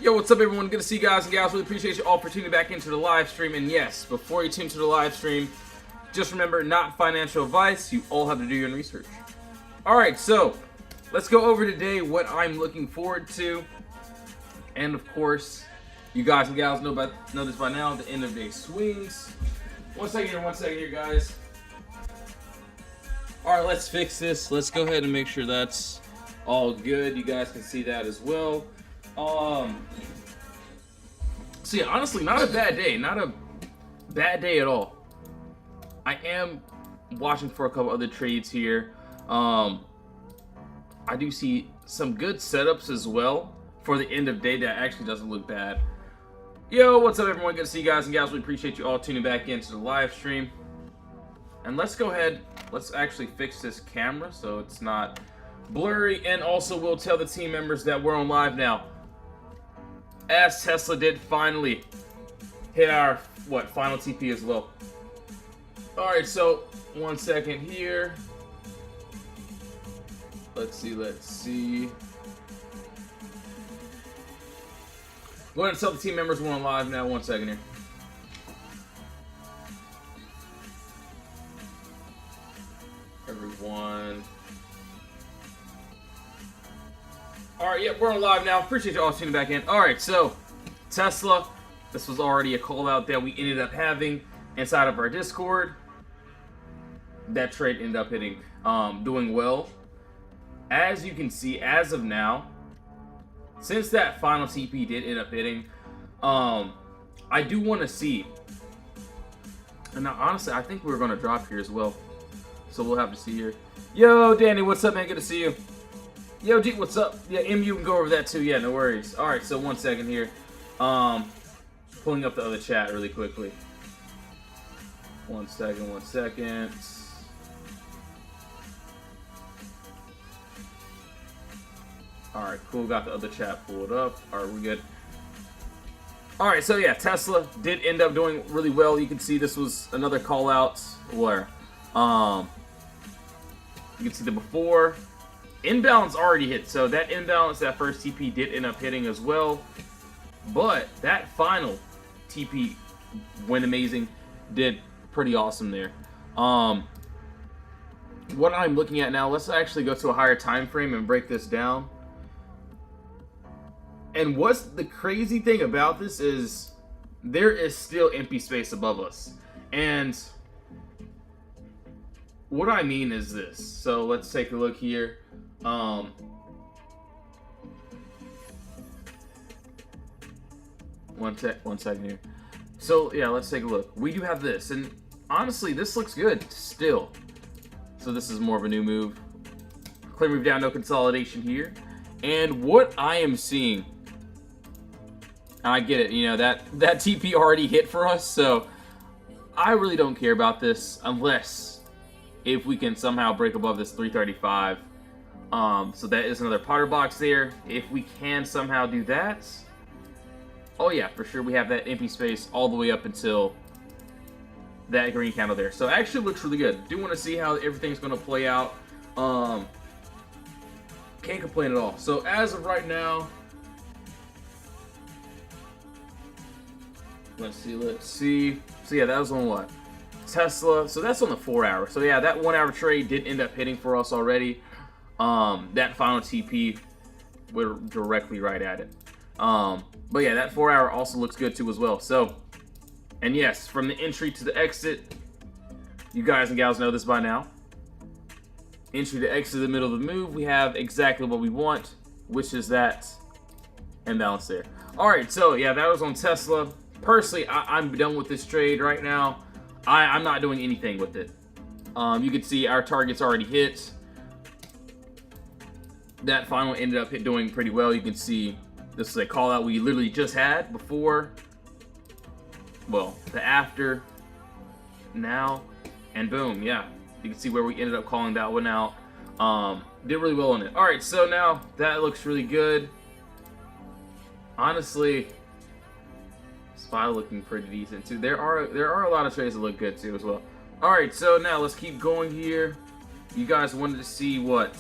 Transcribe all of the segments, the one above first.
Yo, what's up everyone? Good to see you guys and gals. Really appreciate you all for tuning back into the live stream. And yes, before you tune to the live stream, just remember, not financial advice. You all have to do your own research. Alright, so let's go over today what I'm looking forward to. And of course, you guys and gals know this by now, the end of day swings. One second here, guys. Alright, let's fix this. Let's go ahead and make sure that's all good. You guys can see that as well. So yeah, honestly, not a bad day. Not a bad day at all. I am watching for a couple other trades here. I do see some good setups as well for the end of day that actually doesn't look bad. Yo, what's up everyone? Good to see you guys and gals. We appreciate you all tuning back into the live stream. And let's go ahead, let's actually fix this camera so it's not blurry, and also we'll tell the team members that we're on live now, as Tesla did finally hit our final TP as well. Alright, so 1 second here. Let's see. Go ahead and tell the team members we're on live now. 1 second here. Everyone. Alright, yeah, we're on live now. Appreciate you all tuning back in. Alright, so Tesla, this was already a call out that we ended up having inside of our Discord. That trade ended up hitting, doing well. As you can see, as of now, since that final TP did end up hitting, I do want to see, and now honestly, I think we're going to drop here as well. So we'll have to see here. Yo, Danny, what's up, man? Good to see you. Yo, G, what's up? Yeah, MU can go over that too. Yeah, no worries. All right, so 1 second here. Pulling up the other chat really quickly. 1 second. All right, cool. Got the other chat pulled up. All right, we're good. All right, so yeah, Tesla did end up doing really well. You can see this was another call out where, you can see the before. Imbalance already hit, so that imbalance, that first TP did end up hitting as well. But that final TP went amazing, did pretty awesome there. What I'm looking at now, let's actually go to a higher time frame and break this down. And what's the crazy thing about this is there is still empty space above us. And what I mean is this. So let's take a look here. One second here. So yeah, let's take a look. We do have this, and honestly, this looks good still. So this is more of a new move. Clear move down, no consolidation here. And what I am seeing, and I get it, you know, that TP already hit for us, so I really don't care about this unless if we can somehow break above this 335. So that is another Potter box there. If we can somehow do that, oh yeah, for sure we have that empty space all the way up until that green candle there. So it actually looks really good. Do want to see how everything's going to play out. Can't complain at all. So as of right now, let's see. So yeah, that was on what? Tesla. So that's on the 4 hour. So yeah, that 1 hour trade did end up hitting for us already. That final TP, we're directly right at it. But yeah, that 4 hour also looks good too as well. So, and yes, from the entry to the exit, you guys and gals know this by now. Entry to exit, the middle of the move, we have exactly what we want, which is that imbalance there. All right, so yeah, that was on Tesla. Personally, I'm done with this trade right now. I'm not doing anything with it. You can see our target's already hit. That final ended up doing pretty well. You can see this is a call out we literally just had before. Well, the after, now, and boom, yeah. You can see where we ended up calling that one out. Did really well on it. All right, so now that looks really good. Honestly, SPY looking pretty decent too. There are a lot of trades that look good too as well. All right, so now let's keep going here. You guys wanted to see what?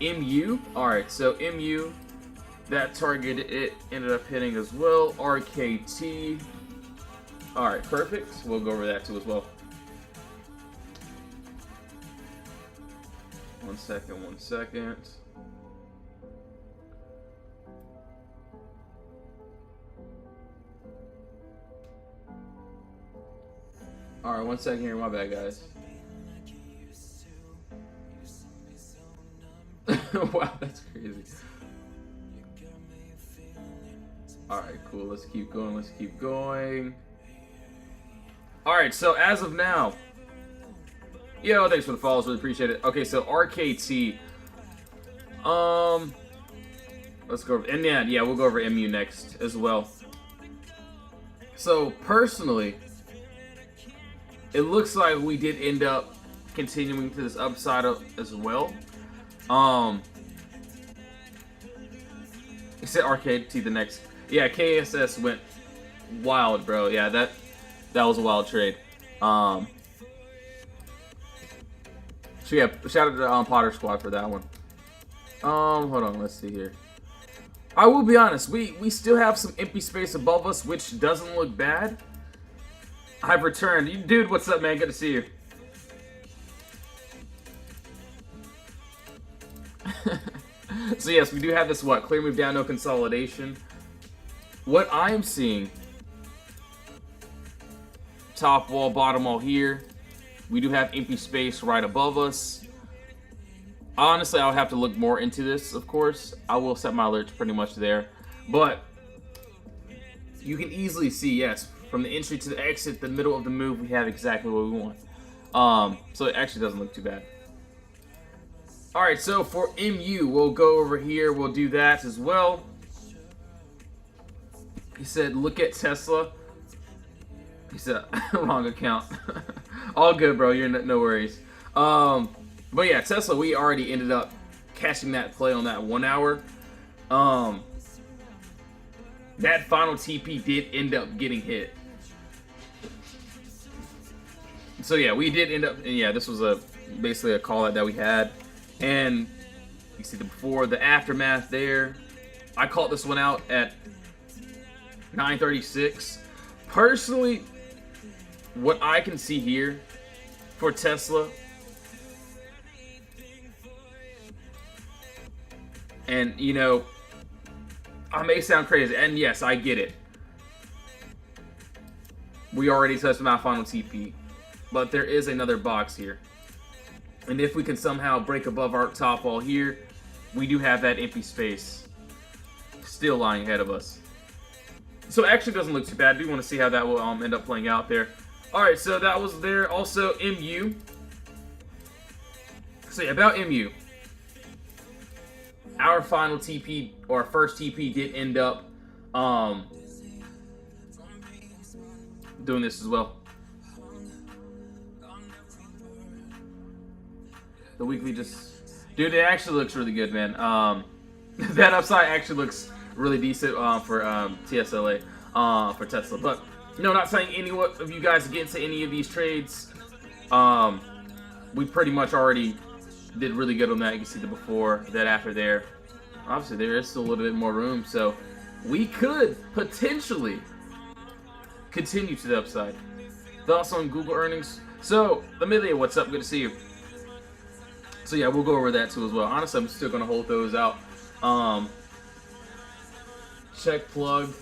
MU. All right, so MU That target it ended up hitting as well. RKT. Alright, perfect. We'll go over that too as well. 1 second, 1 second. Alright, 1 second here. My bad, guys. Wow, that's crazy. Alright, cool. Let's keep going. Let's keep going. Alright, so as of now. Yo, thanks for the follows. Really appreciate it. Okay, so RKT. Let's go over. And yeah, we'll go over MU next as well. So, personally, it looks like we did end up continuing to this upside as well. He said RKT the next. Yeah, KSS went wild, bro. Yeah, that was a wild trade. So yeah, shout out to Potter Squad for that one. Hold on, let's see here. I will be honest, we still have some empty space above us, which doesn't look bad. I've returned. Dude, what's up, man? Good to see you. So yes, we do have this, clear move down, no consolidation. What I am seeing, top wall, bottom wall here. We do have empty space right above us. Honestly, I'll have to look more into this, of course. I will set my alerts pretty much there. But you can easily see, yes, from the entry to the exit, the middle of the move, we have exactly what we want. So it actually doesn't look too bad. Alright, so for MU, we'll go over here. We'll do that as well. He said, look at Tesla. He said, wrong account. All good, bro. You're no worries. But yeah, Tesla, we already ended up catching that play on that 1 hour. That final TP did end up getting hit. So yeah, we did end up, and yeah, this was basically a call out that we had. And you see the before, the aftermath there. I called this one out at 9:36. Personally, what I can see here for Tesla, and you know, I may sound crazy, and yes, I get it. We already touched my final TP, but there is another box here. And if we can somehow break above our top wall here, we do have that empty space still lying ahead of us. So it actually doesn't look too bad. I do want to see how that will end up playing out there. Alright, so that was there. Also, MU. So yeah, about MU. Our final TP, or first TP, did end up doing this as well. The weekly dude, it actually looks really good, man. That upside actually looks really decent for TSLA, for Tesla. But no, not saying any of you guys get into any of these trades. We pretty much already did really good on that. You can see the before, that after there. Obviously, there is still a little bit more room, so we could potentially continue to the upside. Thoughts on Google earnings? So, Amelia, what's up? Good to see you. So yeah, we'll go over that too as well. Honestly, I'm still gonna hold those out. Check plug.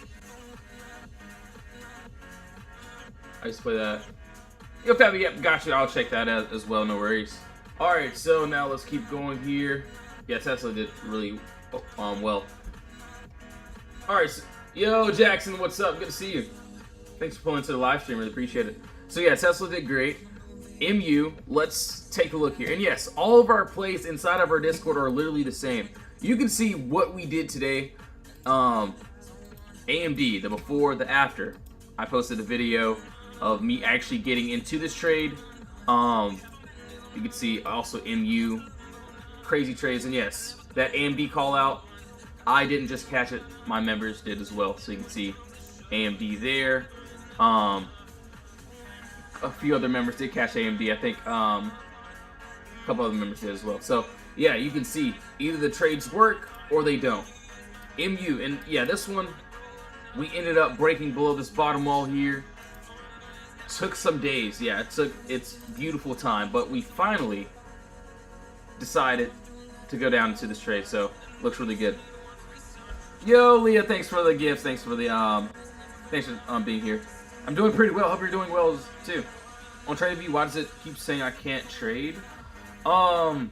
I just play that. Yo, Fabby, yep, got you. I'll check that out as well. No worries. All right, so now let's keep going here. Yeah, Tesla did really well. All right, so, yo, Jackson, what's up? Good to see you. Thanks for pulling into the live stream. Really appreciate it. So yeah, Tesla did great. MU, let's take a look here. And yes, all of our plays inside of our Discord are literally the same. You can see what we did today. AMD, the before, the after. I posted a video of me actually getting into this trade. You can see also MU, crazy trades. And yes, that AMD call out, I didn't just catch it, my members did as well. So you can see AMD there. A few other members did catch AMD. I think a couple other members did as well. So yeah, you can see either the trades work or they don't. MU, and yeah, this one, we ended up breaking below this bottom wall here. Took some days, yeah, it took its beautiful time, but we finally decided to go down into this trade, so looks really good. Yo, Leah, thanks for the gifts, thanks for being here. I'm doing pretty well, hope you're doing well too. On TradingView, why does it keep saying I can't trade? I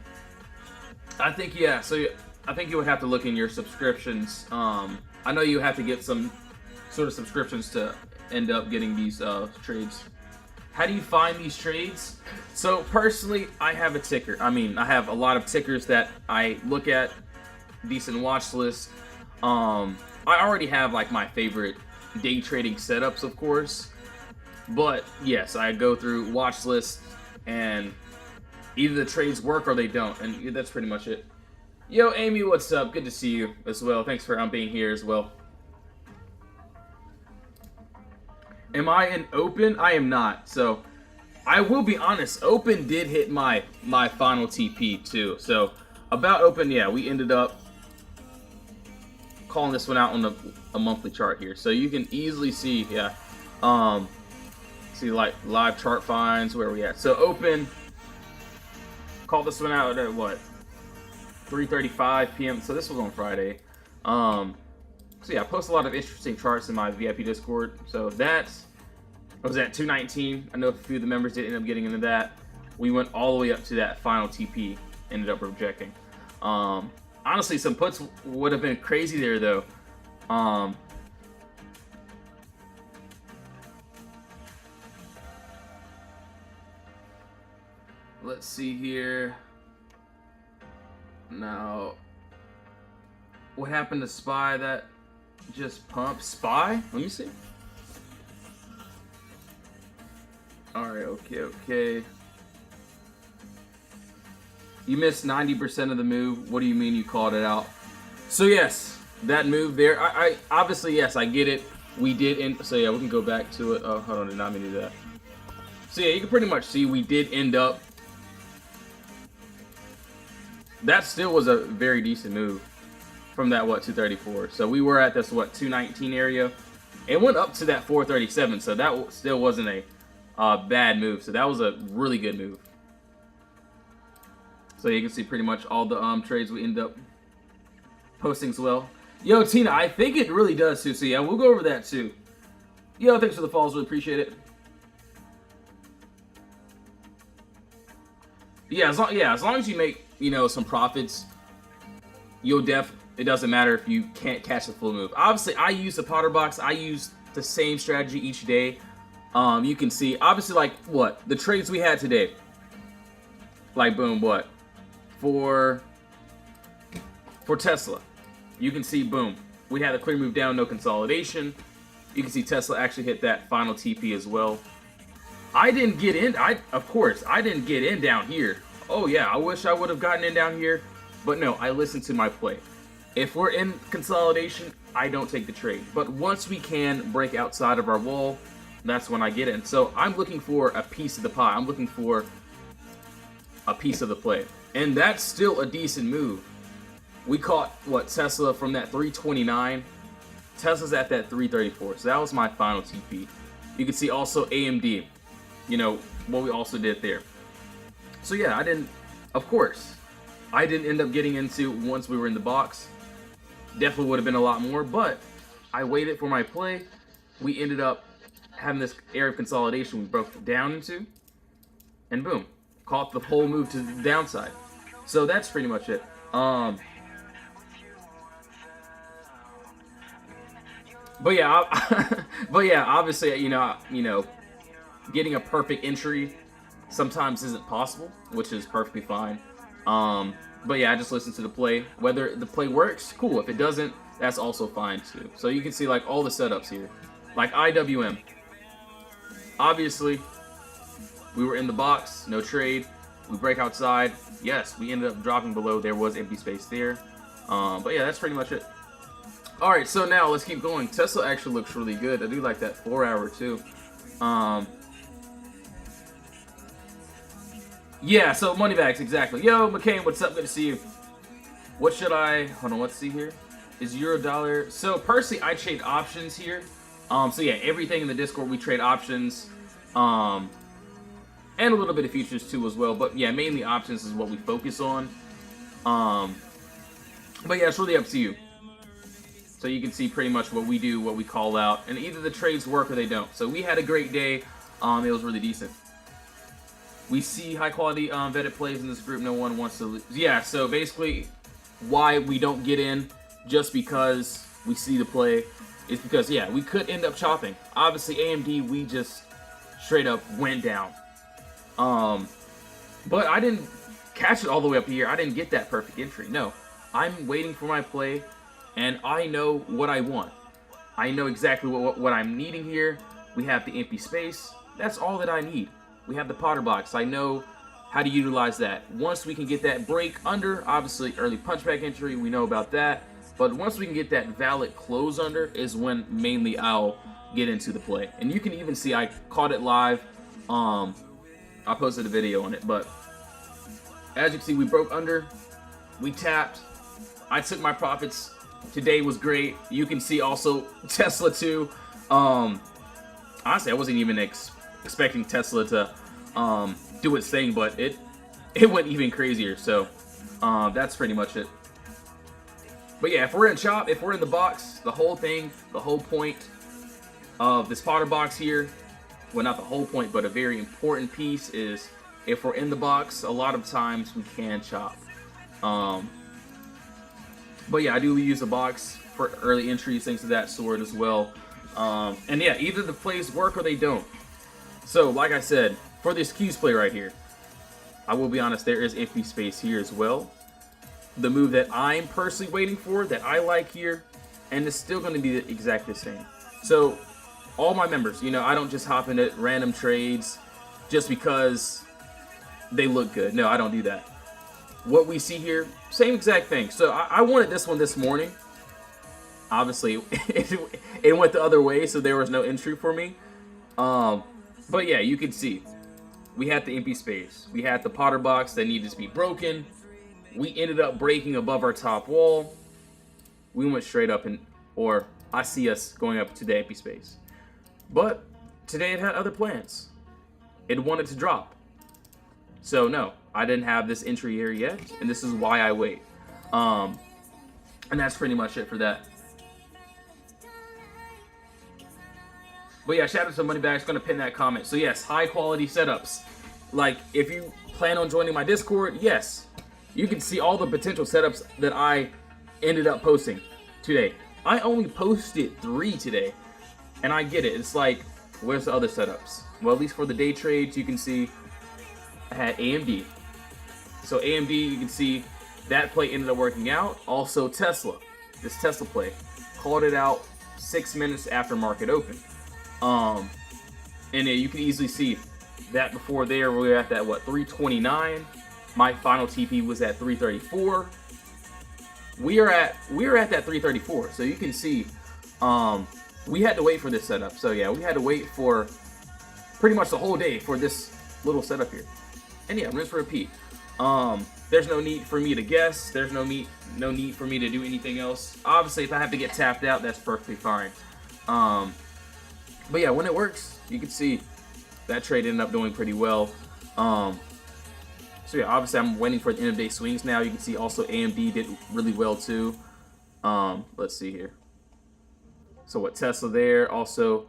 think, yeah, so I think you would have to look in your subscriptions. I know you have to get some sort of subscriptions to end up getting these trades. How do you find these trades? So personally, I have a ticker. I mean, I have a lot of tickers that I look at, decent watch list. I already have like my favorite day trading setups, of course. But yes, I go through watch lists and either the trades work or they don't, and that's pretty much it. Yo, Amy, what's up? Good to see you as well. Thanks for being here as well. Am I in open? I am not. So I will be honest, open did hit my final TP too. So about open, yeah, we ended up calling this one out on a monthly chart here. So you can easily see, yeah, see like live chart finds, where we at. So open, call this one out at what? 3:35 p.m. So this was on Friday. So yeah, I post a lot of interesting charts in my VIP Discord. So I was at 219. I know a few of the members did end up getting into that. We went all the way up to that final TP, ended up rejecting. Honestly, some puts would have been crazy there though. Let's see here. Now, what happened to SPY that just pumped? SPY? Let me see. Alright, okay. You missed 90% of the move. What do you mean you called it out? So yes, that move there, I obviously, yes, I get it. We did end, so yeah, we can go back to it. Oh, hold on, did not mean to do that. So yeah, you can pretty much see we did end up, that still was a very decent move from that, what, 234. So we were at this, what, 219 area. It went up to that 437, so that still wasn't a bad move. So that was a really good move. So you can see pretty much all the trades we end up posting as well. Yo, Tina, I think it really does too. So yeah, we'll go over that too. Yo, thanks for the follows, really appreciate it. Yeah, as long as you make, you know, some profits, it doesn't matter if you can't catch the full move. Obviously, I use the Potter Box. I use the same strategy each day. You can see, obviously, like, what? The trades we had today. Like, boom, what? For Tesla. You can see, boom. We had a clear move down, no consolidation. You can see Tesla actually hit that final TP as well. I didn't get in. Of course, I didn't get in down here. Oh, yeah, I wish I would have gotten in down here. But no, I listened to my play. If we're in consolidation, I don't take the trade. But once we can break outside of our wall, that's when I get in. So I'm looking for a piece of the pie. I'm looking for a piece of the play. And that's still a decent move. We caught, what, Tesla from that 329. Tesla's at that 334. So that was my final TP. You can see also AMD. You know, what we also did there. So yeah, of course, I didn't end up getting into once we were in the box. Definitely would have been a lot more, but I waited for my play. We ended up having this area of consolidation we broke down into, and boom, caught the whole move to the downside. So that's pretty much it. But yeah, obviously, you know, getting a perfect entry sometimes isn't possible, which is perfectly fine. But yeah, I just listen to the play. Whether the play works, cool. If it doesn't, that's also fine too. So you can see like all the setups here. Like IWM. Obviously, we were in the box, no trade. We break outside. Yes, we ended up dropping below. There was empty space there. But yeah, that's pretty much it. Alright, so now let's keep going. Tesla actually looks really good. I do like that 4 hour too. Yeah, so money bags, exactly. Yo, McCain, what's up? Good to see you. What should I... Hold on, let's see here. Is euro dollar? So personally, I trade options here. So yeah, everything in the Discord we trade options, and a little bit of futures too as well. But yeah, mainly options is what we focus on. But yeah, it's really up to you. So you can see pretty much what we do, what we call out, and either the trades work or they don't. So we had a great day. It was really decent. We see high quality vetted plays in this group. No one wants to lose. Yeah, so basically why we don't get in just because we see the play is because, yeah, we could end up chopping. Obviously, AMD, we just straight up went down. But I didn't catch it all the way up here. I didn't get that perfect entry. No, I'm waiting for my play. And I know what I want. I know exactly what I'm needing here. We have the empty space. That's all that I need. We have the Potter box. I know how to utilize that. Once we can get that break under, obviously early punchback entry, we know about that. But once we can get that valid close under is when mainly I'll get into the play. And you can even see I caught it live. I posted a video on it. But as you can see, we broke under. We tapped. I took my profits. Today was great. You can see also Tesla too. Honestly, I wasn't even expecting Tesla to do its thing, but it went even crazier. So that's pretty much it. But yeah, if we're in chop, if we're in the box, the whole thing, the whole point of this Potter box here, well, not the whole point, but a very important piece is if we're in the box, a lot of times we can chop. But yeah, I do use a box for early entries, things of that sort as well. And yeah, either the plays work or they don't. So, like I said, for this Q's play right here, I will be honest, there is empty space here as well. The move that I'm personally waiting for, that I like here, and it's still going to be exactly the same. So, all my members, you know, I don't just hop into random trades just because they look good. No, I don't do that. What we see here, same exact thing. So I wanted this one this morning. Obviously, it went the other way, so there was no entry for me. But yeah, you can see we had the empty space. We had the Potter box that needed to be broken. We ended up breaking above our top wall. We went straight up, or I see us going up to the empty space. But today it had other plans. It wanted to drop. So no, I didn't have this entry here yet, and this is why I wait. And that's pretty much it for that. But yeah, shout out to Moneybags, gonna pin that comment. So yes, high quality setups. Like, if you plan on joining my Discord, yes, you can see all the potential setups that I ended up posting today. I only posted 3 today, and I get it. It's like, where's the other setups? Well, at least for the day trades, you can see I had AMD. So AMD, you can see that play ended up working out. Also Tesla, this Tesla play, called it out 6 minutes after market open. And then you can easily see that before there we were at that 329. My final TP was at 334. We are at that 334. So you can see we had to wait for this setup. So yeah, we had to wait for pretty much the whole day for this little setup here. And yeah, rinse repeat. There's no need for me to guess. There's no need for me to do anything else. Obviously, if I have to get tapped out, that's perfectly fine. But yeah, when it works, you can see that trade ended up doing pretty well. So yeah, obviously I'm waiting for the end of day swings now. You can see also AMD did really well too. Let's see here. So what, Tesla there, also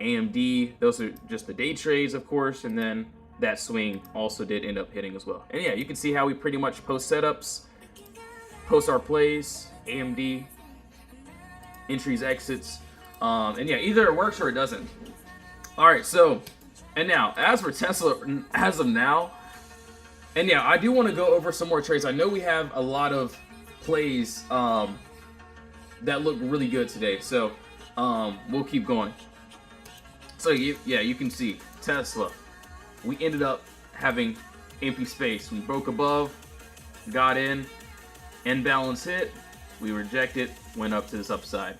AMD, those are just the day trades, of course, and then that swing also did end up hitting as well. And yeah, you can see how we pretty much post setups, post our plays, AMD, entries, exits, and yeah, either it works or it doesn't. All right, so, and now, as for Tesla, as of now, and yeah, I do want to go over some more trades. I know we have a lot of plays that look really good today, so we'll keep going. So yeah, you can see Tesla. We ended up having empty space. We broke above, got in, end balance hit, we rejected, went up to this upside.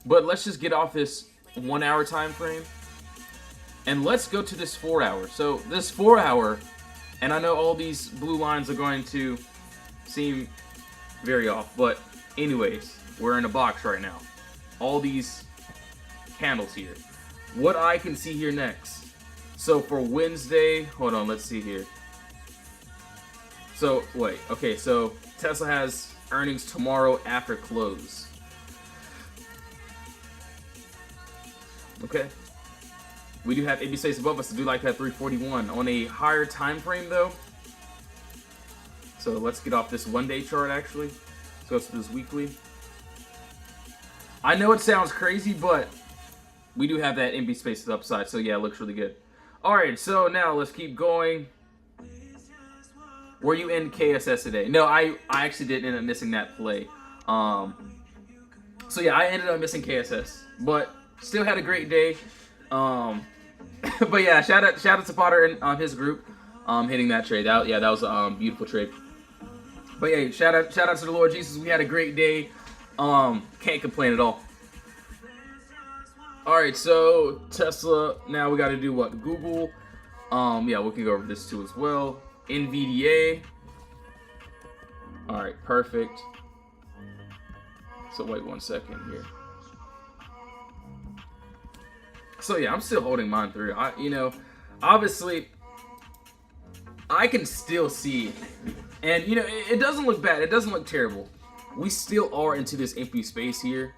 But let's just get off this 1 hour time frame and let's go to this 4 hour. So this 4 hour, and I know all these blue lines are going to seem very off, but anyways, we're in a box right now. All these candles here. What I can see here next. So for Wednesday, hold on, let's see here. So, wait, okay, so Tesla has earnings tomorrow after close. Okay. We do have AB space above us to do like that 341 on a higher time frame though. So let's get off this 1 day chart actually. Let's go to this weekly. I know it sounds crazy, but we do have that empty space to the upside. So yeah, it looks really good. Alright, so now let's keep going. Were you in KSS today? No, I actually did end up missing that play. So yeah, I ended up missing KSS. But still had a great day. But yeah, shout out to Potter and his group hitting that trade. That was a beautiful trade. But yeah, shout out to the Lord Jesus. We had a great day. Can't complain at all. Alright, so Tesla, now we gotta do what? Google. Yeah, we can go over this too as well. NVDA. Alright, perfect. So wait 1 second here. So yeah, I'm still holding mine through. Obviously, I can still see, and it doesn't look bad. It doesn't look terrible. We still are into this empty space here.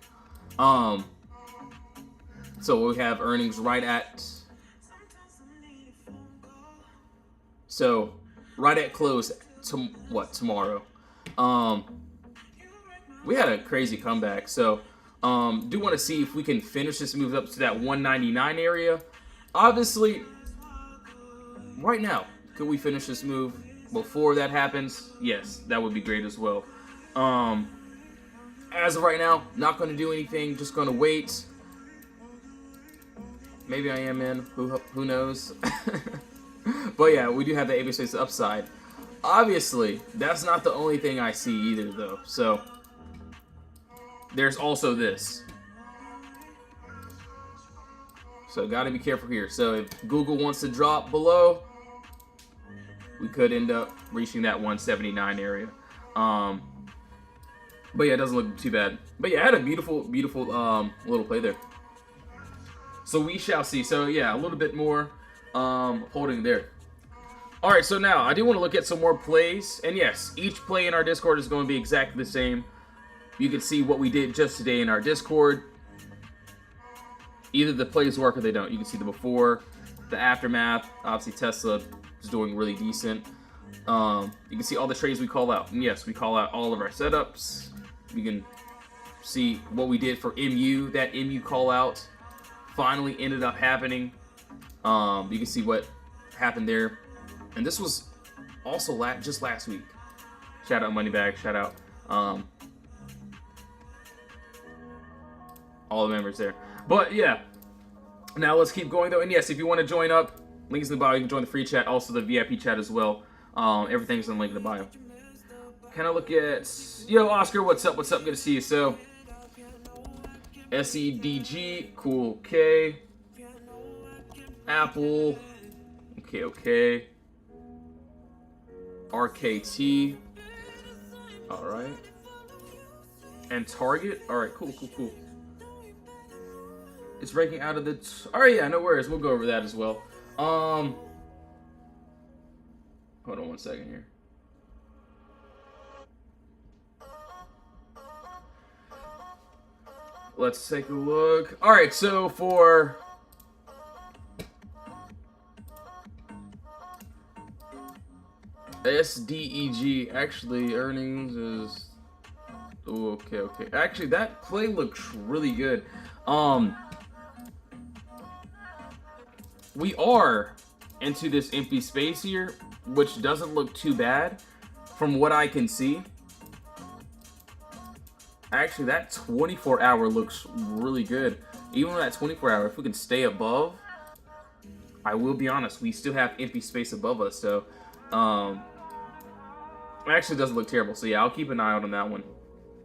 So we have earnings right at close to tomorrow. We had a crazy comeback. So do want to see if we can finish this move up to that 199 area. Obviously, right now, could we finish this move before that happens? Yes, that would be great as well. As of right now, not going to do anything. Just going to wait. Maybe I am in. Who knows? But yeah, we do have the AB space upside. Obviously, that's not the only thing I see either, though. So there's also this. So got to be careful here. So if Google wants to drop below, we could end up reaching that 179 area. But yeah, it doesn't look too bad. But yeah, I had a beautiful little play there. So we shall see. So yeah, a little bit more holding there. All right, so now I do want to look at some more plays. And yes, each play in our Discord is going to be exactly the same. You can see what we did just today in our Discord. Either the plays work or they don't. You can see the before, the aftermath. Obviously, Tesla is doing really decent. You can see all the trades we call out. And yes, we call out all of our setups. You can see what we did for MU. That MU call out finally ended up happening. You can see what happened there. And this was also just last week. Shout out Moneybag. Shout out all the members there. But yeah, now let's keep going though. And yes, if you want to join up, links in the bio. You can join the free chat, also the VIP chat as well. Everything's in the link in the bio. Can I look at... Yo, Oscar, what's up? What's up? Good to see you. So, SEDG, cool, okay. Apple, okay. RKT, alright. And Target, alright, cool. It's breaking out of the... Alright, yeah, no worries. We'll go over that as well. Hold on 1 second here. Let's take a look. Alright, so for... SDEG, actually, earnings is... Ooh, okay. Actually, that play looks really good. We are into this empty space here, which doesn't look too bad from what I can see. Actually, that 24-hour looks really good. Even on that 24-hour, if we can stay above, I will be honest, we still have empty space above us. So, it actually doesn't look terrible. So yeah, I'll keep an eye out on that one.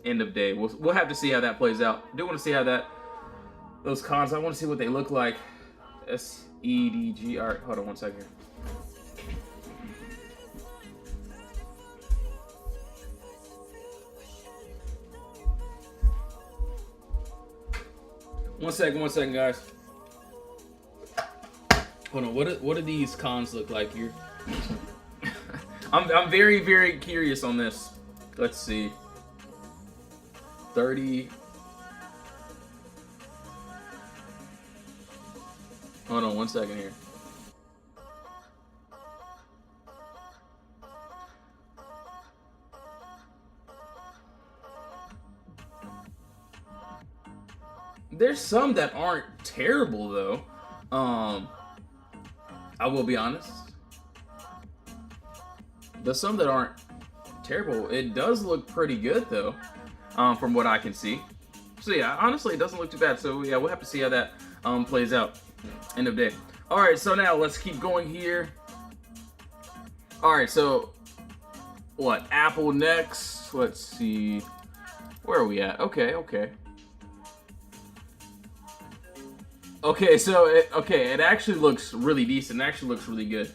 End of day. We'll have to see how that plays out. I do want to see how those cons. I want to see what they look like. SEDG. All right, hold on 1 second here. One second, guys. Hold on. What do these cons look like here? I'm very, very curious on this. Let's see. 30. Hold on 1 second here. There's some that aren't terrible though. I will be honest. There's some that aren't terrible. It does look pretty good though, from what I can see. So yeah, honestly, it doesn't look too bad. So yeah, we'll have to see how that plays out. End of day. All right, so now let's keep going here. All right, so what? Apple next. Let's see. Where are we at? Okay. Okay, so it actually looks really decent. It actually looks really good.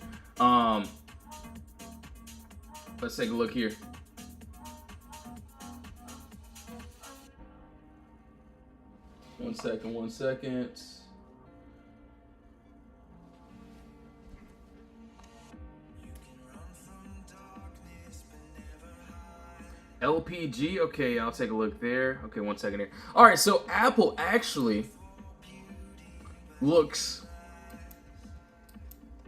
Let's take a look here. One second. LPG, okay, I'll take a look there. Okay, 1 second here. All right, so Apple actually looks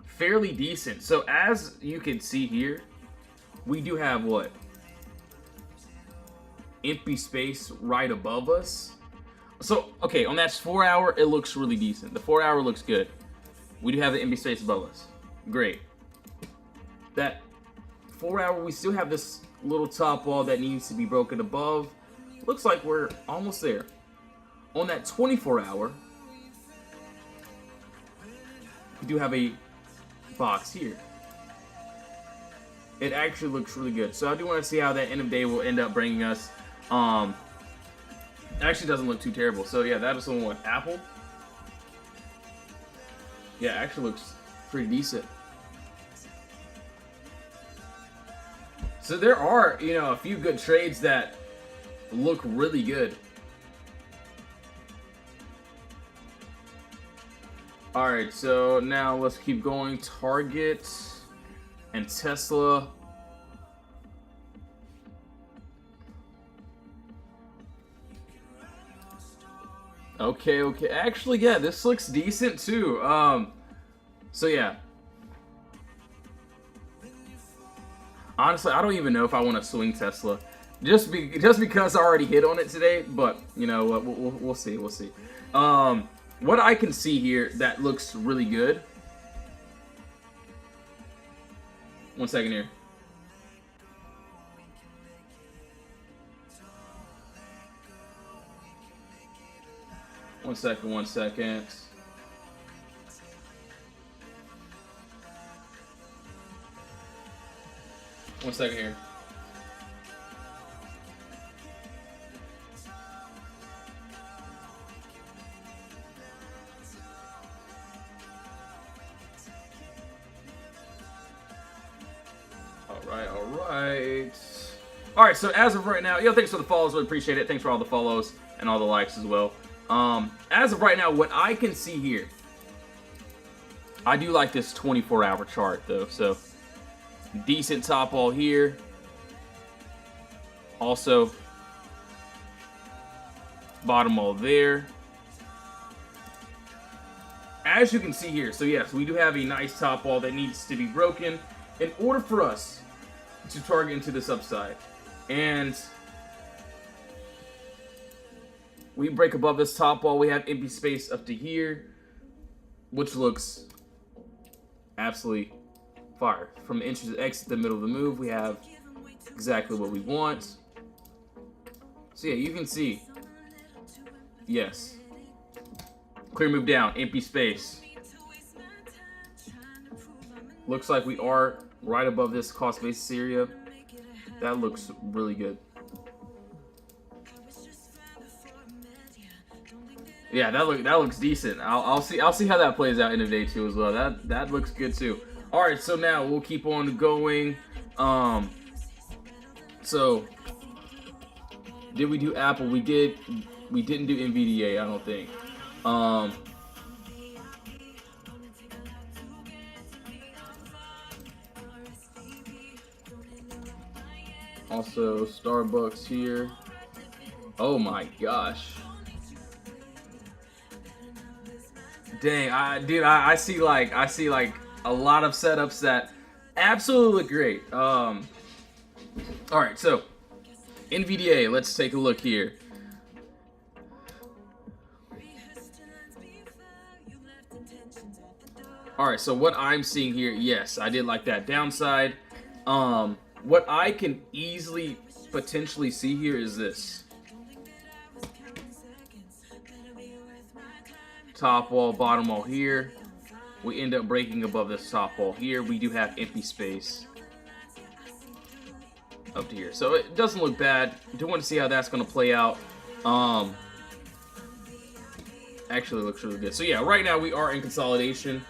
fairly decent. So as you can see here, we do have what? Empty space right above us. So, okay, on that 4 hour, it looks really decent. The 4 hour looks good. We do have the empty space above us. Great. That 4 hour, we still have this little top wall that needs to be broken above. Looks like we're almost there. On that 24 hour, we do have a box here. It actually looks really good. So I do want to see how that end of day will end up bringing us. It actually doesn't look too terrible. So yeah, that is the one with Apple. Yeah, it actually looks pretty decent. So there are, a few good trades that look really good. All right, so now let's keep going. Target and Tesla. Okay. Actually, yeah, this looks decent too. So yeah. Honestly, I don't even know if I want to swing Tesla, just because I already hit on it today. But you know what? We'll see. What I can see here that looks really good. 1 second here. One second. 1 second here. All right, so as of right now, thanks for the follows, really appreciate it. Thanks for all the follows and all the likes as well. As of right now, what I can see here, I do like this 24-hour chart though. So decent top wall here. Also, bottom wall there. As you can see here, so yes, we do have a nice top wall that needs to be broken in order for us to target into this upside. And we break above this top wall, we have empty space up to here, which looks absolutely fire. From the entry to the exit, the middle of the move, we have exactly what we want. So yeah, you can see, yes, clear move down, empty space. Looks like we are right above this cost basis area. That looks really good. Yeah, that looks decent. I'll see how that plays out in the day too as well. That looks good too. All right, so now we'll keep on going. So did we do Apple? We didn't do NVDA, I don't think. Um, also, Starbucks here. Oh my gosh. Dang, I see like a lot of setups that absolutely look great. All right, so NVDA, let's take a look here. All right, so what I'm seeing here, yes, I did like that downside. What I can easily potentially see here is this. Top wall, bottom wall here. We end up breaking above this top wall here. We do have empty space up to here. So it doesn't look bad. Do want to see how that's going to play out. Actually looks really good. So yeah, right now we are in consolidation.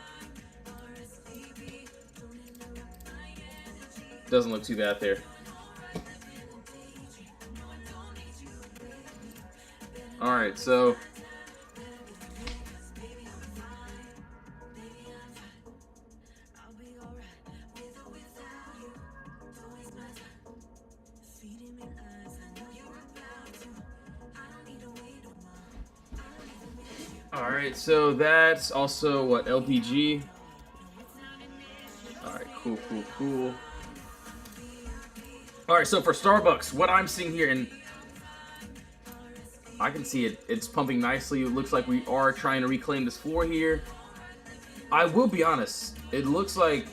Doesn't look too bad there. Alright, so alright, so that's also what, LPG. Alright, cool. Alright, so for Starbucks, what I'm seeing here, and I can see it's pumping nicely. It looks like we are trying to reclaim this floor here. I will be honest, it looks like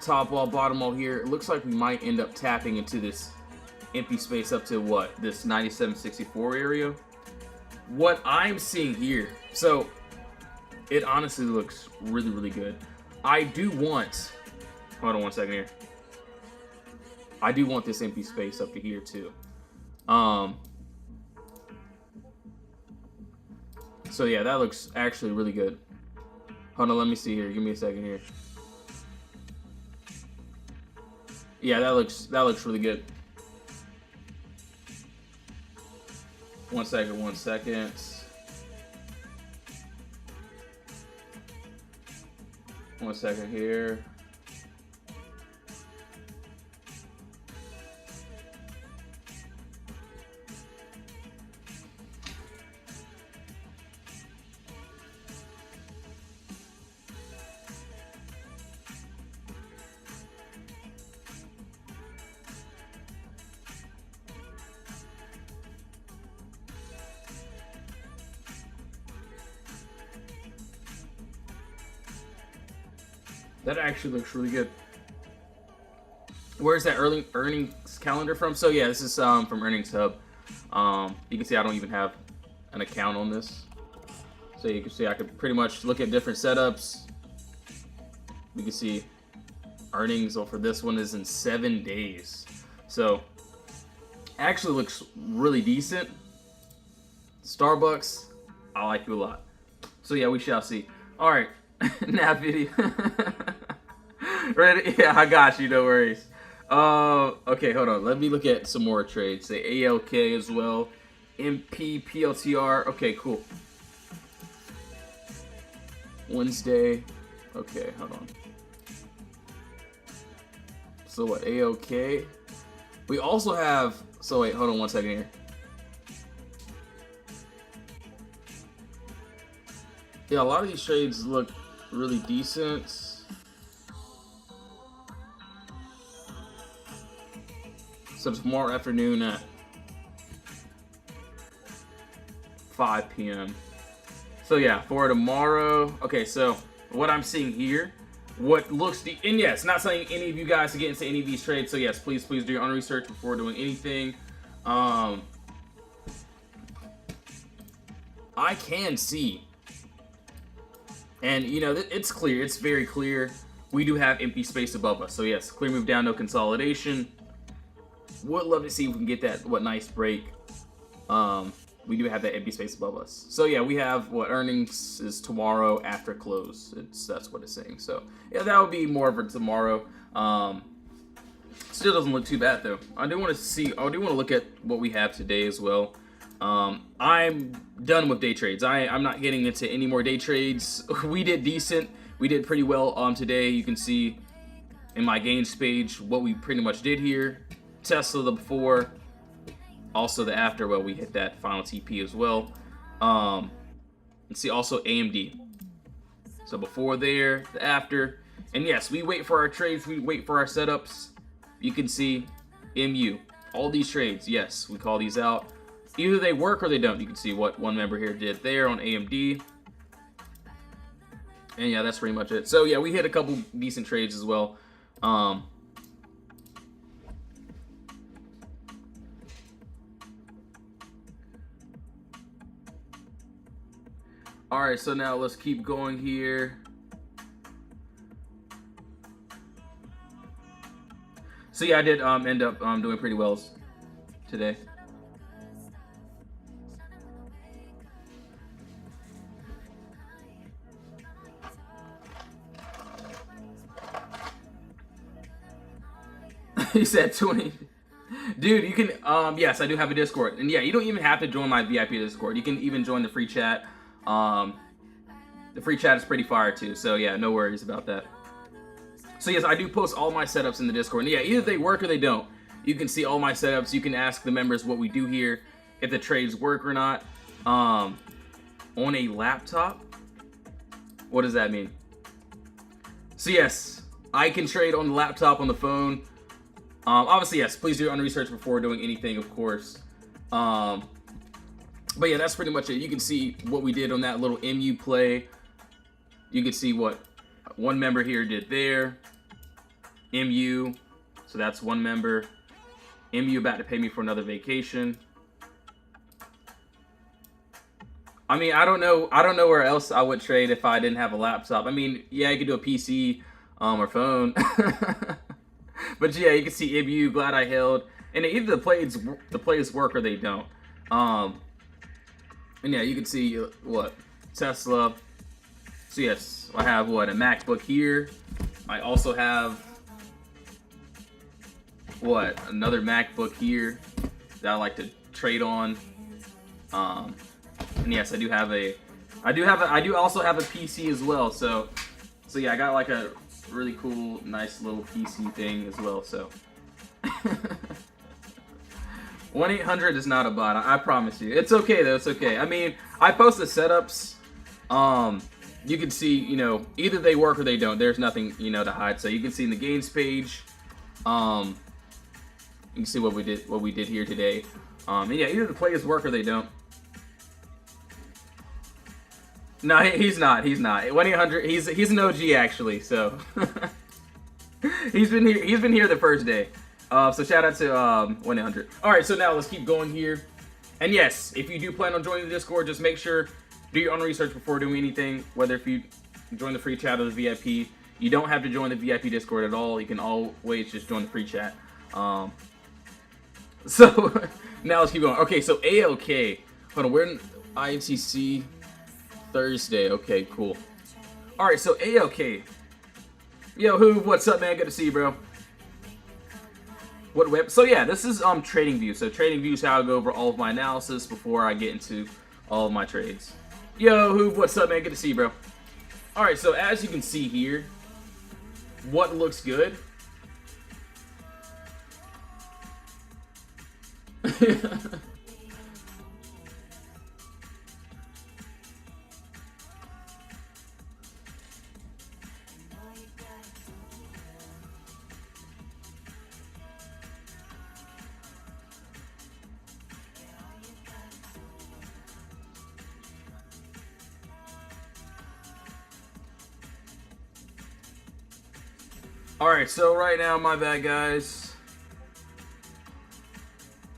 top wall, bottom wall here. It looks like we might end up tapping into this empty space up to what? This 9764 area. What I'm seeing here, so it honestly looks really, really good. I do want, hold on one second here. I do want this empty space up to here too. So yeah, that looks actually really good. Hold on, let me see here. Give me a second here. Yeah, that looks really good. One second. One second here. That actually looks really good. Where's that earnings calendar from? So yeah, this is from Earnings Hub. You can see I don't even have an account on this. So you can see I could pretty much look at different setups. We can see earnings for this one is in 7 days. So actually looks really decent. Starbucks, I like you a lot. So yeah, we shall see. All right, now video. Ready? Yeah, I got you. No worries. Okay, hold on. Let me look at some more trades. Say ALK as well. MP, PLTR. Okay, cool. Wednesday. Okay, hold on. So what? ALK. We also have. So wait, hold on one second here. Yeah, a lot of these trades look really decent. So tomorrow afternoon at 5 p.m. So yeah, for tomorrow. Okay, so what I'm seeing here, what looks and yes, not saying any of you guys to get into any of these trades. So yes, please do your own research before doing anything. I can see, and you know it's clear. It's very clear. We do have empty space above us. So yes, clear move down, no consolidation. Would love to see if we can get that nice break. We do have that empty space above us. So yeah, we have what earnings is tomorrow after close. That's what it's saying. So yeah, that would be more of a tomorrow. Still doesn't look too bad though. I do want to look at what we have today as well. I'm done with day trades. I'm not getting into any more day trades. We did decent. We did pretty well today. You can see in my gains page what we pretty much did here. Tesla the before, also the after. Well, we hit that final TP as well. Let's see, also AMD. So before there, the after. And yes, we wait for our trades. We wait for our setups. You can see MU. All these trades, yes, we call these out. Either they work or they don't. You can see what one member here did there on AMD. And yeah, that's pretty much it. So yeah, we hit a couple decent trades as well. Alright, so now let's keep going here. So yeah, I did end up doing pretty well today. He said 20. Dude, you can, yes, I do have a Discord. And yeah, you don't even have to join my VIP Discord. You can even join the free chat. The free chat is pretty fire too. So yeah, no worries about that. So yes, I do post all my setups in the Discord. And yeah, either they work or they don't. You can see all my setups. You can ask the members what we do here, if the trades work or not. On a laptop? What does that mean? So yes, I can trade on the laptop, on the phone. Obviously, yes, please do your own research before doing anything, of course. But yeah, that's pretty much it. You can see what we did on that little MU play. You can see what one member here did there. MU, so that's one member. MU about to pay me for another vacation. I mean, I don't know where else I would trade if I didn't have a laptop. I mean, yeah, you could do a PC or phone. But yeah, you can see MU, glad I held. And either the plays work or they don't. And yeah, you can see what Tesla. So yes, I have what, a MacBook here. I also have what, another MacBook here that I like to trade on. And yes, I do also have a PC as well. So yeah, I got like a really cool, nice little PC thing as well. So 1-800 is not a bot. I promise you. It's okay though. It's okay. I mean, I post the setups. You can see, you know, either they work or they don't. There's nothing, you know, to hide. So you can see in the games page. You can see what we did here today. And yeah, either the plays work or they don't. No, he's not. 1-800. He's an OG actually. So he's been here the first day. So shout out to 1-800. All right, so now let's keep going here. And yes, if you do plan on joining the Discord, just make sure do your own research before doing anything. Whether if you join the free chat or the VIP, you don't have to join the VIP Discord at all. You can always just join the free chat. So now let's keep going. Okay, so AOK. Hold on, we're in INTC Thursday. Okay, cool. All right, so AOK. Yo, what's up, man? Good to see you, bro. What web? So yeah, this is TradingView. So TradingView is how I go over all of my analysis before I get into all of my trades. Yo, what's up, man? Good to see you, bro. All right, so as you can see here, what looks good? Alright, so right now, my bad guys.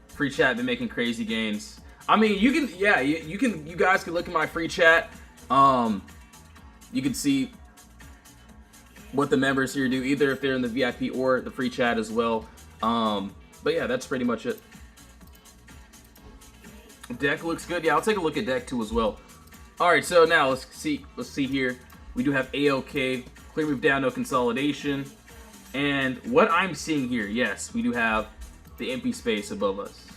Free chat been making crazy gains. I mean, you can, yeah, you guys can look at my free chat. You can see what the members here do, either if they're in the VIP or the free chat as well. But yeah, that's pretty much it. Deck looks good. Yeah, I'll take a look at deck too as well. Alright, so now let's see here. We do have AOK, clear move down, no consolidation. And what I'm seeing here, yes, we do have the empty space above us.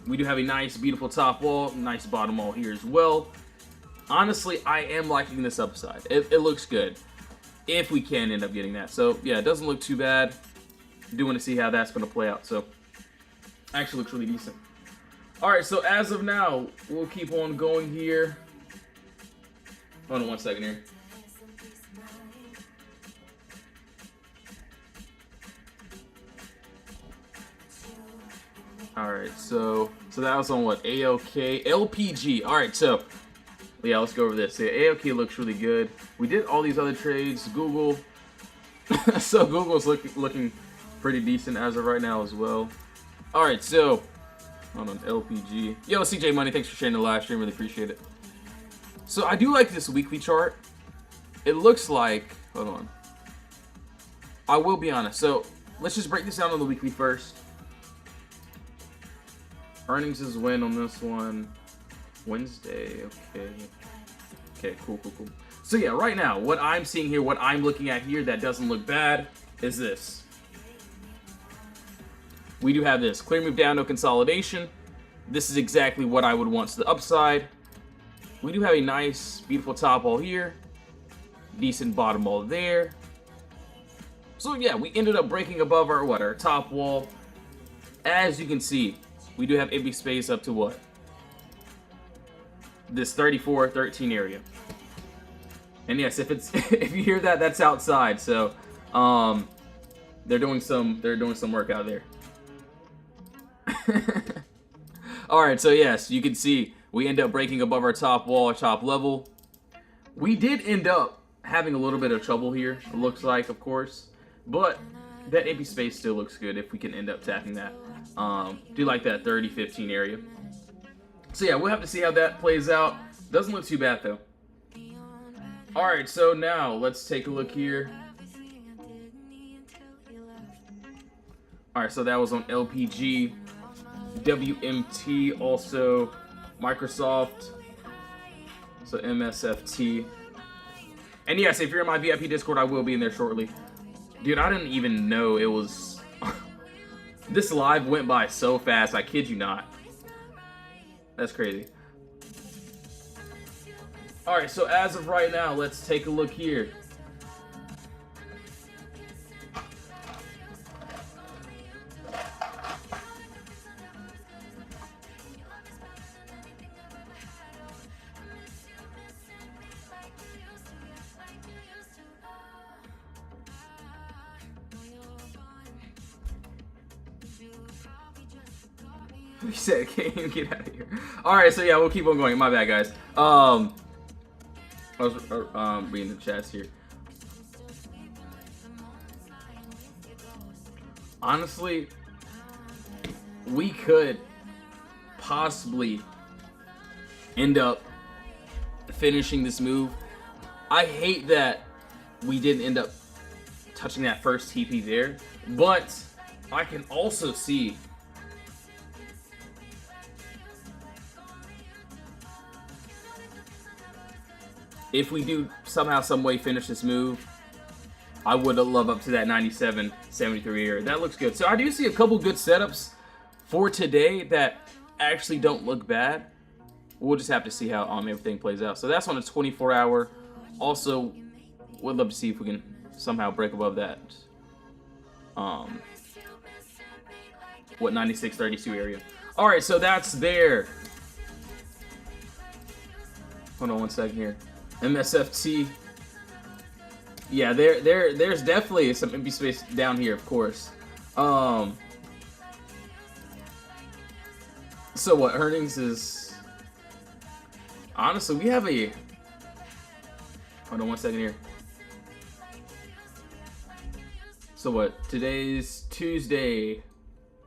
We do have a nice, beautiful top wall, nice bottom wall here as well. Honestly, I am liking this upside. It looks good if we can end up getting that. So, yeah, it doesn't look too bad. Do want to see how that's going to play out. So, actually looks really decent. All right, so as of now, we'll keep on going here. Hold on 1 second here. All right, so that was on what? AOK, LPG. All right, so yeah, let's go over this. Yeah, AOK looks really good. We did all these other trades. Google, so Google's looking pretty decent as of right now as well. All right, so hold on, LPG. Yo, CJ Money, thanks for sharing the live stream. Really appreciate it. So I do like this weekly chart. It looks like, hold on. I will be honest. So let's just break this down on the weekly first. Earnings is when on this one? Wednesday, okay. Okay, cool. So yeah, right now, what I'm seeing here, what I'm looking at here that doesn't look bad is this. We do have this. Clear move down, no consolidation. This is exactly what I would want to the upside. We do have a nice, beautiful top wall here. Decent bottom wall there. So yeah, we ended up breaking above our top wall. As you can see, we do have empty space up to what? This 34-13 area. And yes, if it's if you hear that, that's outside. So they're doing some work out there. All right, so yes, you can see we end up breaking above our top wall, top level. We did end up having a little bit of trouble here, it looks like, of course, but that empty space still looks good if we can end up tapping that. Do like that 30-15 area. So yeah, we'll have to see how that plays out. Doesn't look too bad though. All right, so now let's take a look here. All right, so that was on LPG, WMT, also Microsoft, so MSFT. And yes, if you're in my VIP Discord, I will be in there shortly. Dude, I didn't even know it was... This live went by so fast, I kid you not. That's crazy. Alright, so as of right now, let's take a look here. We said, can't even get out of here. Alright, so yeah, we'll keep on going. My bad, guys. I was reading the chats here. Honestly, we could possibly end up finishing this move. I hate that we didn't end up touching that first TP there, but I can also see if we do somehow, some way finish this move, I would love up to that 97, 73 area. That looks good. So I do see a couple good setups for today that actually don't look bad. We'll just have to see how everything plays out. So that's on a 24-hour. Also, would love to see if we can somehow break above that. What 96.32 area. All right, so that's there. Hold on 1 second here. MSFT. Yeah, there's definitely some empty space down here, of course. So what earnings is? Honestly, we have a. Hold on 1 second here. So what? Today's Tuesday.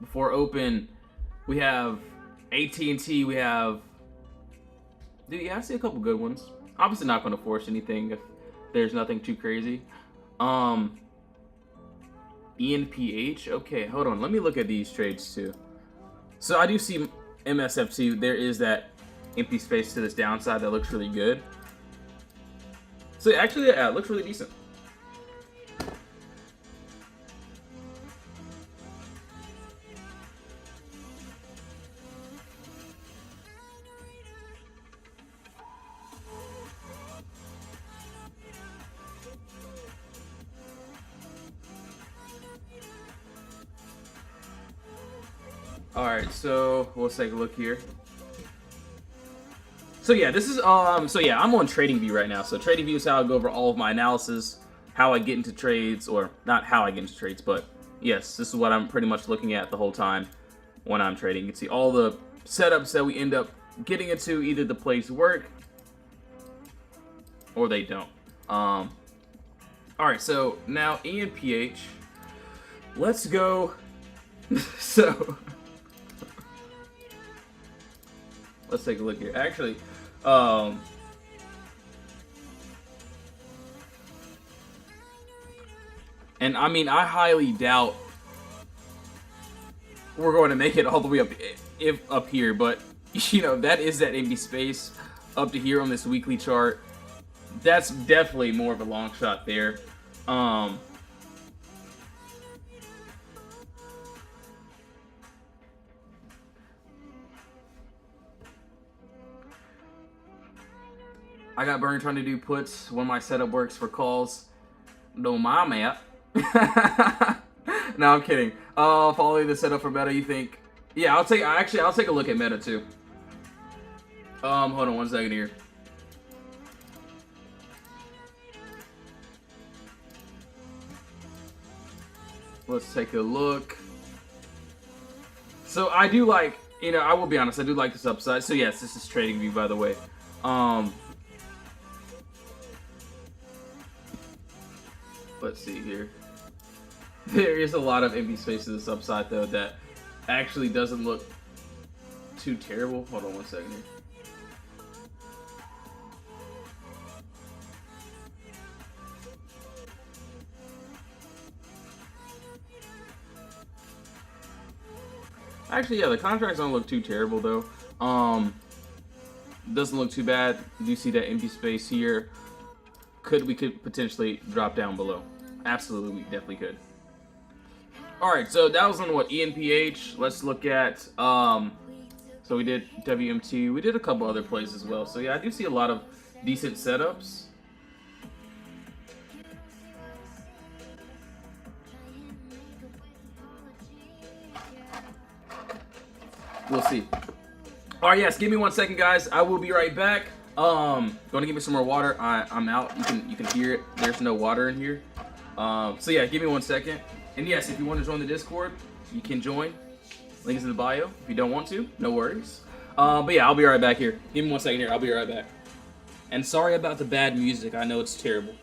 Before open, we have AT&T. We have. Dude, yeah, I see a couple good ones. Obviously not going to force anything if there's nothing too crazy. ENPH. Okay, hold on. Let me look at these trades too. So I do see MSFT. There is that empty space to this downside that looks really good. So actually, yeah, it looks really decent. All right, so let's take a look here. So yeah, this is so yeah, I'm on TradingView right now. So TradingView is how I go over all of my analysis, how I get into trades, or not how I get into trades, but yes, this is what I'm pretty much looking at the whole time when I'm trading. You can see all the setups that we end up getting into. Either the plays work or they don't. All right, so now ENPH. Let's go. So let's take a look here. Actually, and I mean, I highly doubt we're going to make it all the way up here, but you know, that is that empty space up to here on this weekly chart. That's definitely more of a long shot there. I got burned trying to do puts when my setup works for calls. No, my map. No, I'm kidding. Following the setup for meta, you think? Yeah, I'll take a look at meta too. Hold on one second here. Let's take a look. So I do like, you know, I will be honest, I do like this upside. So yes, this is TradingView, by the way. Let's see here. There is a lot of empty space to this upside though that actually doesn't look too terrible. Hold on one second here. Actually, yeah, the contracts don't look too terrible though. Doesn't look too bad. You do see that empty space here. We could potentially drop down below. Absolutely, we definitely could. All right, so that was on what, ENPH. Let's look at so we did WMT. We did a couple other plays as well. So yeah, I do see a lot of decent setups. We'll see. All right, yes, give me 1 second, guys. I will be right back. Going to give me some more water. I'm out. You can hear it. There's no water in here. So yeah, give me 1 second. And yes, if you want to join the Discord, you can join. Link is in the bio. If you don't want to, no worries. But yeah, I'll be right back here. Give me 1 second here. I'll be right back. And sorry about the bad music. I know it's terrible.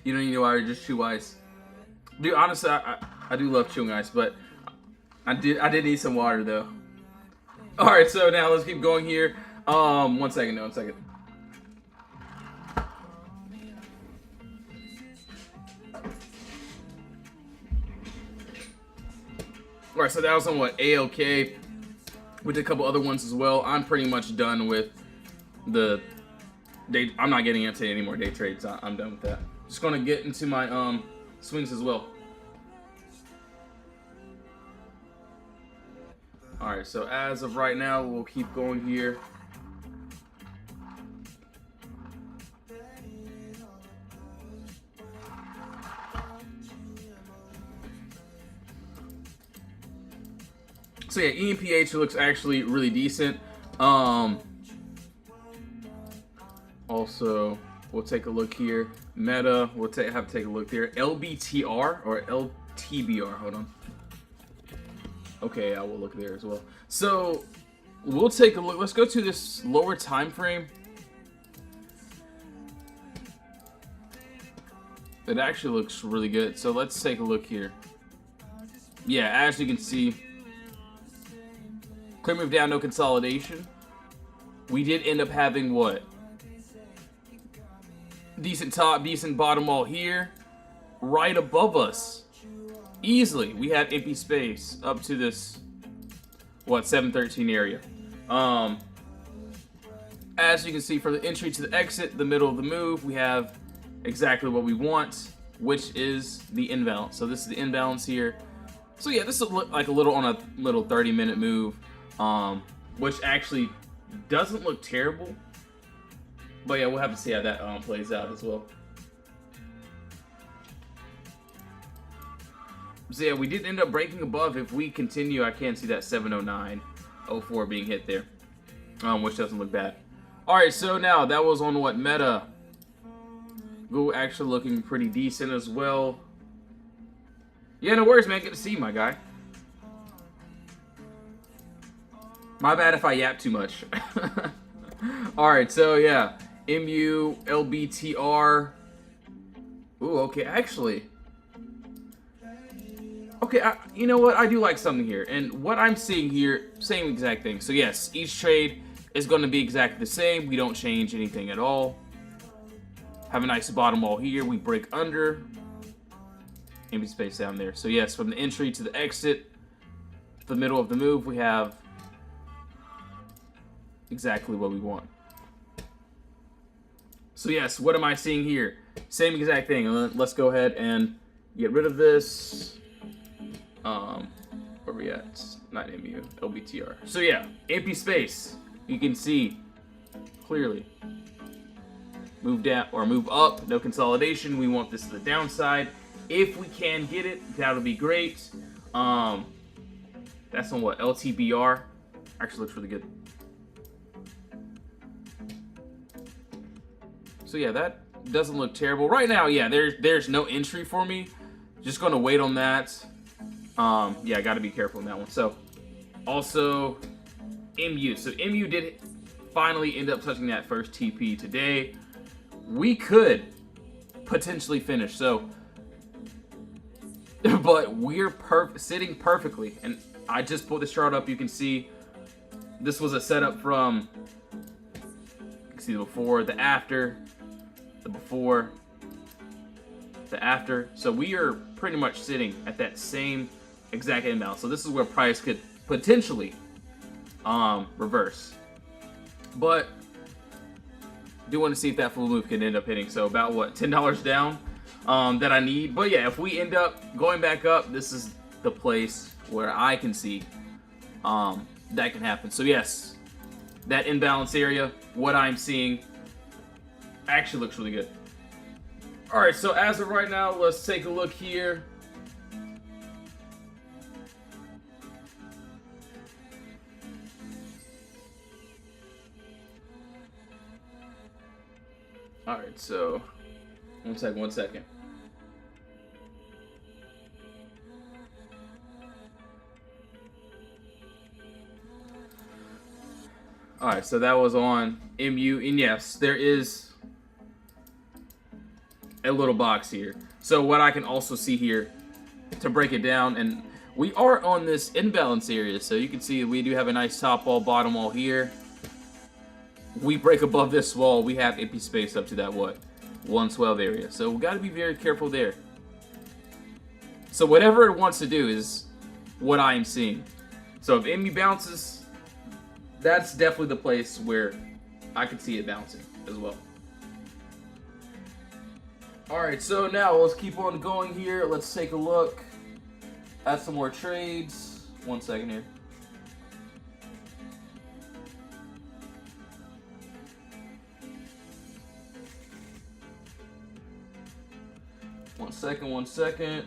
You don't need water, just chew ice. Dude, honestly, I do love chewing ice, but I did need some water though. All right, so now let's keep going here. 1 second, no, 1 second. All right, so that was somewhat A-OK. We did a couple other ones as well. I'm pretty much done with the day. I'm not getting into any more day trades. I'm done with that. Just gonna get into my swings as well. All right, so as of right now, we'll keep going here. So yeah, EMPH looks actually really decent. Also, we'll take a look here. Meta, we'll have to take a look there. LBTR or LTBR, hold on. Okay, I will look there as well. So we'll take a look. Let's go to this lower time frame. It actually looks really good. So let's take a look here. Yeah, as you can see, clear move down, no consolidation. We did end up having what? Decent top, decent bottom wall here. Right above us. Easily, we have empty space up to this, what, 713 area. As you can see, from the entry to the exit, the middle of the move, we have exactly what we want, which is the imbalance. So this is the imbalance here. So yeah, this will look like a little on a little 30-minute move, which actually doesn't look terrible. But yeah, we'll have to see how that plays out as well. So yeah, we did end up breaking above. If we continue, I can see that 709.04 being hit there, which doesn't look bad. All right, so now that was on what, Meta. Google actually looking pretty decent as well. Yeah, no worries, man. Good to see you, my guy. My bad if I yap too much. All right, so yeah, MU, LBTR. Ooh, okay, actually. Okay, you know what? I do like something here. And what I'm seeing here, same exact thing. So yes, each trade is going to be exactly the same. We don't change anything at all. Have a nice bottom wall here. We break under. Empty space down there. So yes, from the entry to the exit, the middle of the move, we have exactly what we want. So yes, what am I seeing here? Same exact thing. Let's go ahead and get rid of this. Where we at? Not MU, LBTR. So yeah, empty space. You can see clearly. Move down or move up, no consolidation. We want this to the downside. If we can get it, that'll be great. That's on what? LTBR. Actually looks really good. So yeah, that doesn't look terrible. Right now, yeah, there's no entry for me. Just gonna wait on that. Yeah, I gotta be careful on that one. So also MU. So MU did finally end up touching that first TP today. We could potentially finish. So but we're sitting perfectly. And I just pulled this chart up. You can see this was a setup from, you can see the before, the after, the before, the after. So we are pretty much sitting at that same exact imbalance. So this is where price could potentially reverse. But do want to see if that full move can end up hitting. So about what, $10 down that I need. But yeah, if we end up going back up, this is the place where I can see that can happen. So yes, that imbalance area, what I'm seeing actually looks really good. All right, so as of right now, let's take a look here. All right, so one second. All right, so that was on MU, and yes, there is a little box here. So what I can also see here to break it down. And we are on this imbalance area, so you can see we do have a nice top wall, bottom wall here. We break above this wall, we have empty space up to that, what, 112 area. So we got to be very careful there. So whatever it wants to do is what I am seeing. So if enemy bounces, that's definitely the place where I can see it bouncing as well. Alright, so now let's keep on going here. Let's take a look at some more trades. 1 second here. One second.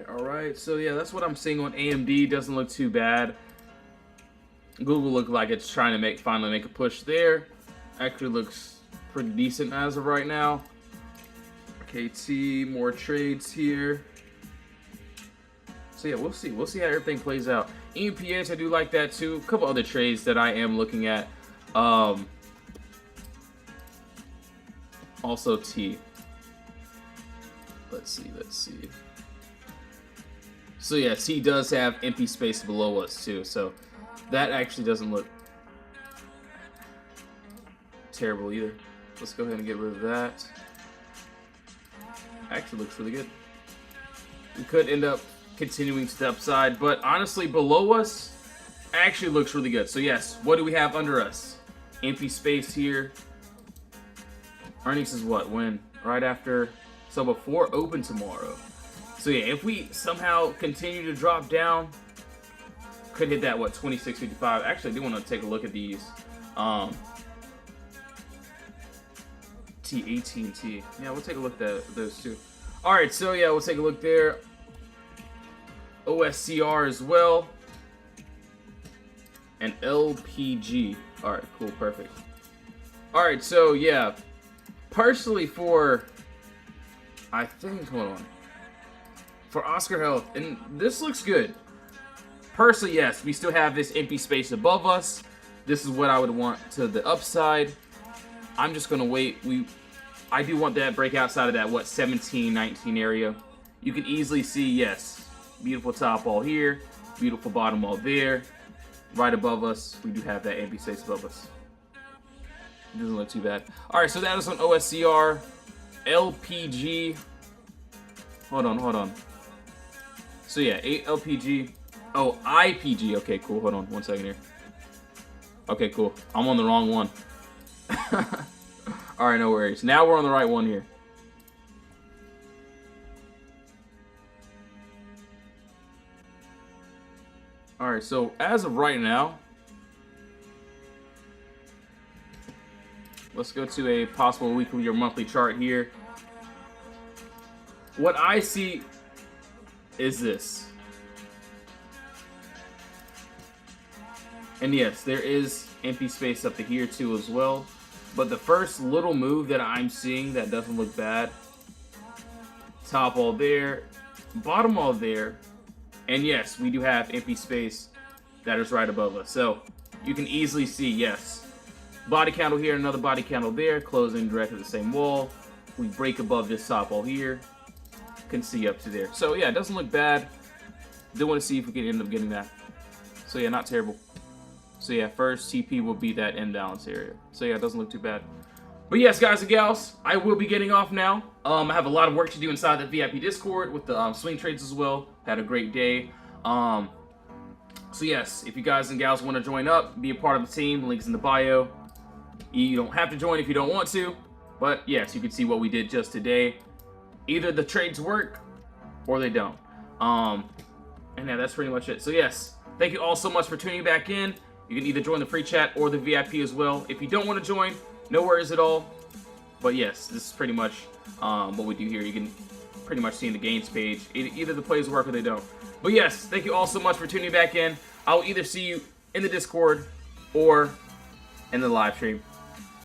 Alright, so yeah, that's what I'm seeing on AMD. Doesn't look too bad. Google looks like it's trying to finally make a push there. Actually looks pretty decent as of right now. KT, more trades here. So yeah, we'll see. We'll see how everything plays out. EMPH, I do like that too. A couple other trades that I am looking at. Also T. Let's see. So yeah, T does have empty space below us too. So that actually doesn't look terrible either. Let's go ahead and get rid of that. Actually looks really good. We could end up continuing to the upside, but honestly below us actually looks really good. So yes, what do we have under us? Empty space here. Earnings is what? When? Right after. So before open tomorrow. So yeah, if we somehow continue to drop down, could hit that, what, 26.55. Actually, I do want to take a look at these. AT&T. Yeah, we'll take a look at those too. All right, so yeah, we'll take a look there. OSCR as well. And LPG. All right, cool, perfect. All right, so yeah, partially for, I think, hold on. For Oscar Health, and this looks good. Personally, yes, we still have this empty space above us. This is what I would want to the upside. I'm just gonna wait. I do want that break outside of that, what, 17, 19 area. You can easily see, yes, beautiful top wall here, beautiful bottom wall there. Right above us, we do have that empty space above us. It doesn't look too bad. All right, so that is on OSCR, LPG. Hold on. So yeah, 8 LPG. Oh, IPG. Okay, cool. Hold on 1 second here. Okay, cool. I'm on the wrong one. All right, no worries. Now we're on the right one here. All right, so as of right now, let's go to a possible weekly or monthly chart here. What I see is this. And yes, there is empty space up to here too as well. But the first little move that I'm seeing that doesn't look bad. Top wall there, bottom wall there. And yes, we do have empty space that is right above us. So you can easily see, yes, body candle here, another body candle there, closing directly the same wall. We break above this top wall here. Can see up to there. So yeah, it doesn't look bad. Do want to see if we can end up getting that. So yeah, not terrible. So yeah, first TP will be that imbalance area. So yeah, it doesn't look too bad. But yes, guys and gals, I will be getting off now. I have a lot of work to do inside the VIP Discord with the swing trades as well. Had a great day. So yes, if you guys and gals want to join up, be a part of the team, links in the bio. You don't have to join if you don't want to, but yes, you can see what we did just today. Either the trades work or they don't. And yeah, that's pretty much it. So yes, thank you all so much for tuning back in. You can either join the free chat or the VIP as well. If you don't want to join, no worries at all. But yes, this is pretty much what we do here. You can pretty much see in the games page. Either the plays work or they don't. But yes, thank you all so much for tuning back in. I will either see you in the Discord or in the live stream.